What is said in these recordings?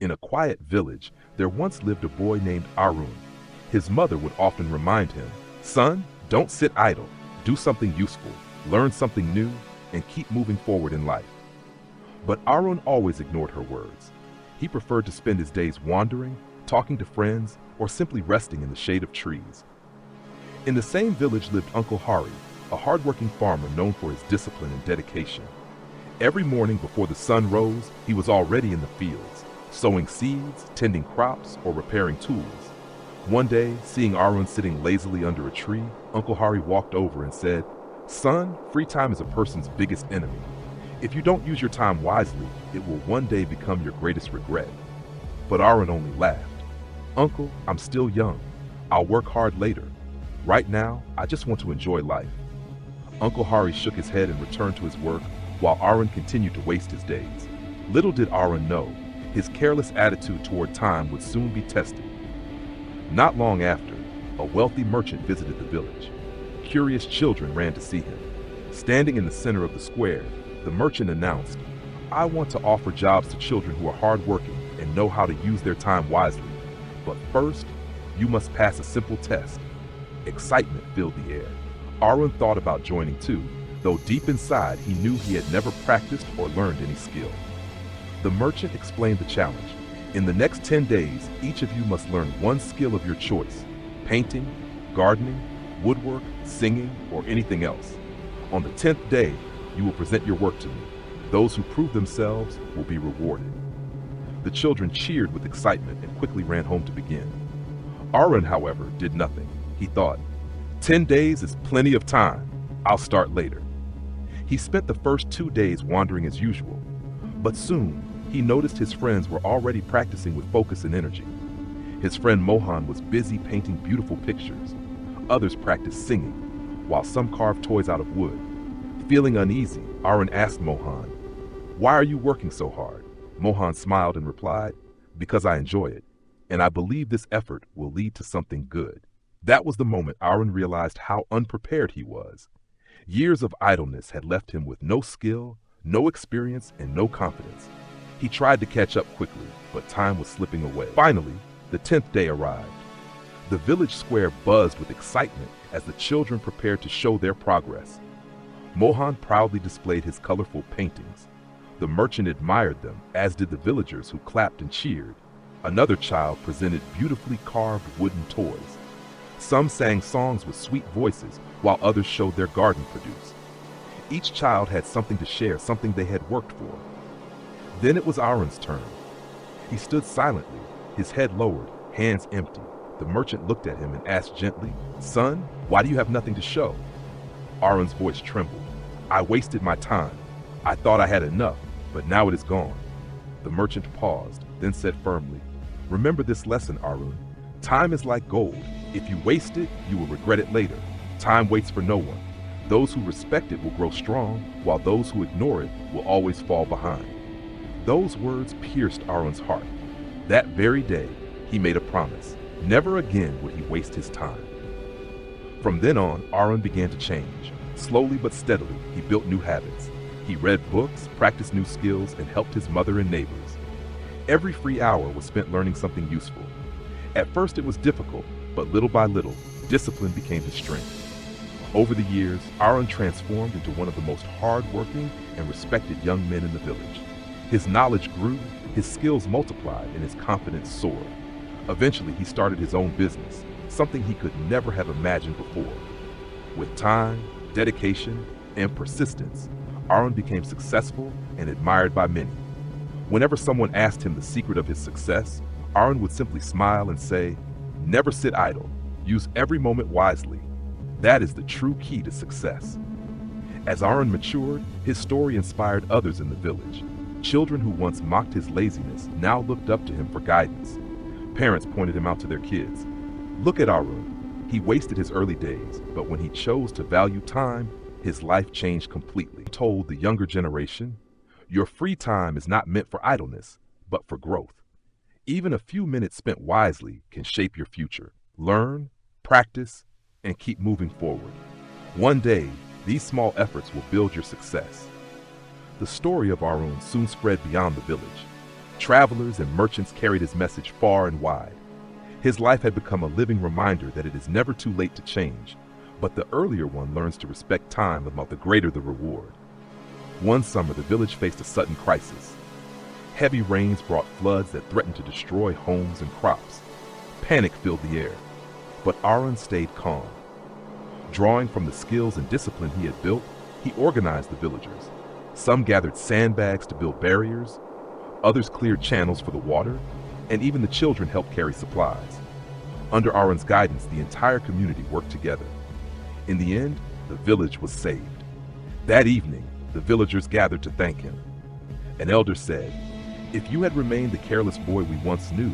In a quiet village, there once lived a boy named Arun. His mother would often remind him, "Son, don't sit idle. Do something useful, learn something new, and keep moving forward in life." But Arun always ignored her words. He preferred to spend his days wandering, talking to friends, or simply resting in the shade of trees. In the same village lived Uncle Hari, a hardworking farmer known for his discipline and dedication. Every morning before the sun rose, he was already in the fields, sowing seeds, tending crops, or repairing tools. One day, seeing Arun sitting lazily under a tree, Uncle Hari walked over and said, "Son, free time is a person's biggest enemy. If you don't use your time wisely, it will one day become your greatest regret." But Arun only laughed. "Uncle, I'm still young. I'll work hard later. Right now, I just want to enjoy life." Uncle Hari shook his head and returned to his work, while Arun continued to waste his days. Little did Arun know, his careless attitude toward time would soon be tested. Not long after, a wealthy merchant visited the village. Curious children ran to see him. Standing in the center of the square, the merchant announced, "I want to offer jobs to children who are hardworking and know how to use their time wisely. But first, you must pass a simple test." Excitement filled the air. Arun thought about joining too, though deep inside he knew he had never practiced or learned any skill. The merchant explained the challenge. "In the next 10 days, each of you must learn one skill of your choice: painting, gardening, woodwork, singing, or anything else. On the 10th day, you will present your work to me. Those who prove themselves will be rewarded." The children cheered with excitement and quickly ran home to begin. Arun, however, did nothing. He thought, 10 days is plenty of time. I'll start later." He spent the first 2 days wandering as usual, but soon he noticed his friends were already practicing with focus and energy. His friend Mohan was busy painting beautiful pictures. Others practiced singing, while some carved toys out of wood. Feeling uneasy, Arun asked Mohan, "Why are you working so hard?" Mohan smiled and replied, "Because I enjoy it, and I believe this effort will lead to something good." That was the moment Arun realized how unprepared he was. Years of idleness had left him with no skill, no experience, and no confidence. He tried to catch up quickly, but time was slipping away. Finally, the 10th day arrived. The village square buzzed with excitement as the children prepared to show their progress. Mohan proudly displayed his colorful paintings. The merchant admired them, as did the villagers who clapped and cheered. Another child presented beautifully carved wooden toys. Some sang songs with sweet voices, while others showed their garden produce. Each child had something to share, something they had worked for. Then it was Arun's turn. He stood silently, his head lowered, hands empty. The merchant looked at him and asked gently, "Son, why do you have nothing to show?" Arun's voice trembled. "I wasted my time. I thought I had enough, but now it is gone." The merchant paused, then said firmly, "Remember this lesson, Arun. Time is like gold. If you waste it, you will regret it later. Time waits for no one. Those who respect it will grow strong, while those who ignore it will always fall behind." Those words pierced Arun's heart. That very day, he made a promise. Never again would he waste his time. From then on, Arun began to change. Slowly but steadily, he built new habits. He read books, practiced new skills, and helped his mother and neighbors. Every free hour was spent learning something useful. At first it was difficult, but little by little, discipline became his strength. Over the years, Arun transformed into one of the most hard-working and respected young men in the village. His knowledge grew, his skills multiplied, and his confidence soared. Eventually, he started his own business, something he could never have imagined before. With time, dedication, and persistence, Arun became successful and admired by many. Whenever someone asked him the secret of his success, Arun would simply smile and say, "Never sit idle. Use every moment wisely. That is the true key to success." As Arun matured, his story inspired others in the village. Children who once mocked his laziness now looked up to him for guidance. Parents pointed him out to their kids. "Look at Arun. He wasted his early days, but when he chose to value time, his life changed completely." He told the younger generation, "Your free time is not meant for idleness, but for growth. Even a few minutes spent wisely can shape your future. Learn, practice, and keep moving forward. One day, these small efforts will build your success." The story of Arun soon spread beyond the village. Travelers and merchants carried his message far and wide. His life had become a living reminder that it is never too late to change, but the earlier one learns to respect time about the greater the reward. One summer, the village faced a sudden crisis. Heavy rains brought floods that threatened to destroy homes and crops. Panic filled the air, but Arun stayed calm. Drawing from the skills and discipline he had built, he organized the villagers. Some gathered sandbags to build barriers, others cleared channels for the water, and even the children helped carry supplies. Under Arun's guidance, the entire community worked together. In the end, the village was saved. That evening, the villagers gathered to thank him. An elder said, "If you had remained the careless boy we once knew,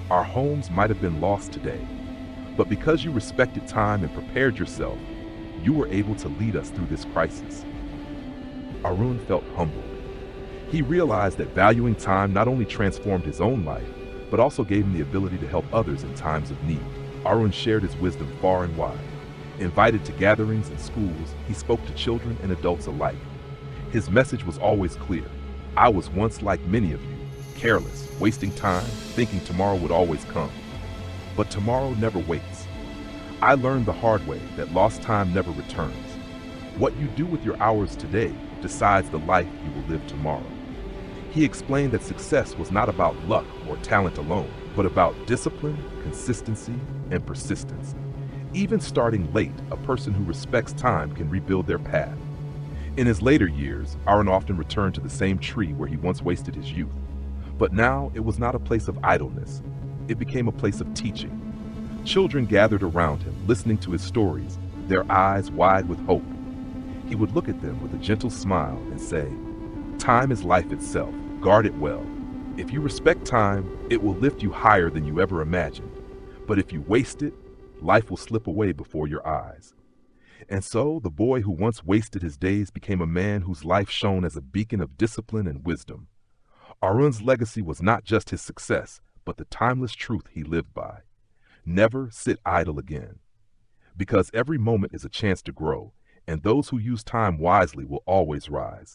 our homes might have been lost today. But because you respected time and prepared yourself, you were able to lead us through this crisis." Arun felt humbled. He realized that valuing time not only transformed his own life, but also gave him the ability to help others in times of need. Arun shared his wisdom far and wide. Invited to gatherings and schools, he spoke to children and adults alike. His message was always clear. I was once like many of you, careless, wasting time, thinking tomorrow would always come. But tomorrow never waits. I learned the hard way that lost time never returns. What you do with your hours today decides the life you will live tomorrow. He explained that success was not about luck or talent alone, but about discipline, consistency, and persistence. Even starting late, a person who respects time can rebuild their path. In his later years, Arun often returned to the same tree where he once wasted his youth. But now it was not a place of idleness. It became a place of teaching. Children gathered around him, listening to his stories, their eyes wide with hope. He would look at them with a gentle smile and say, "Time is life itself. Guard it well. If you respect time, it will lift you higher than you ever imagined. But if you waste it, life will slip away before your eyes." And so, the boy who once wasted his days became a man whose life shone as a beacon of discipline and wisdom. Arun's legacy was not just his success, but the timeless truth he lived by. Never sit idle again. Because every moment is a chance to grow, and those who use time wisely will always rise.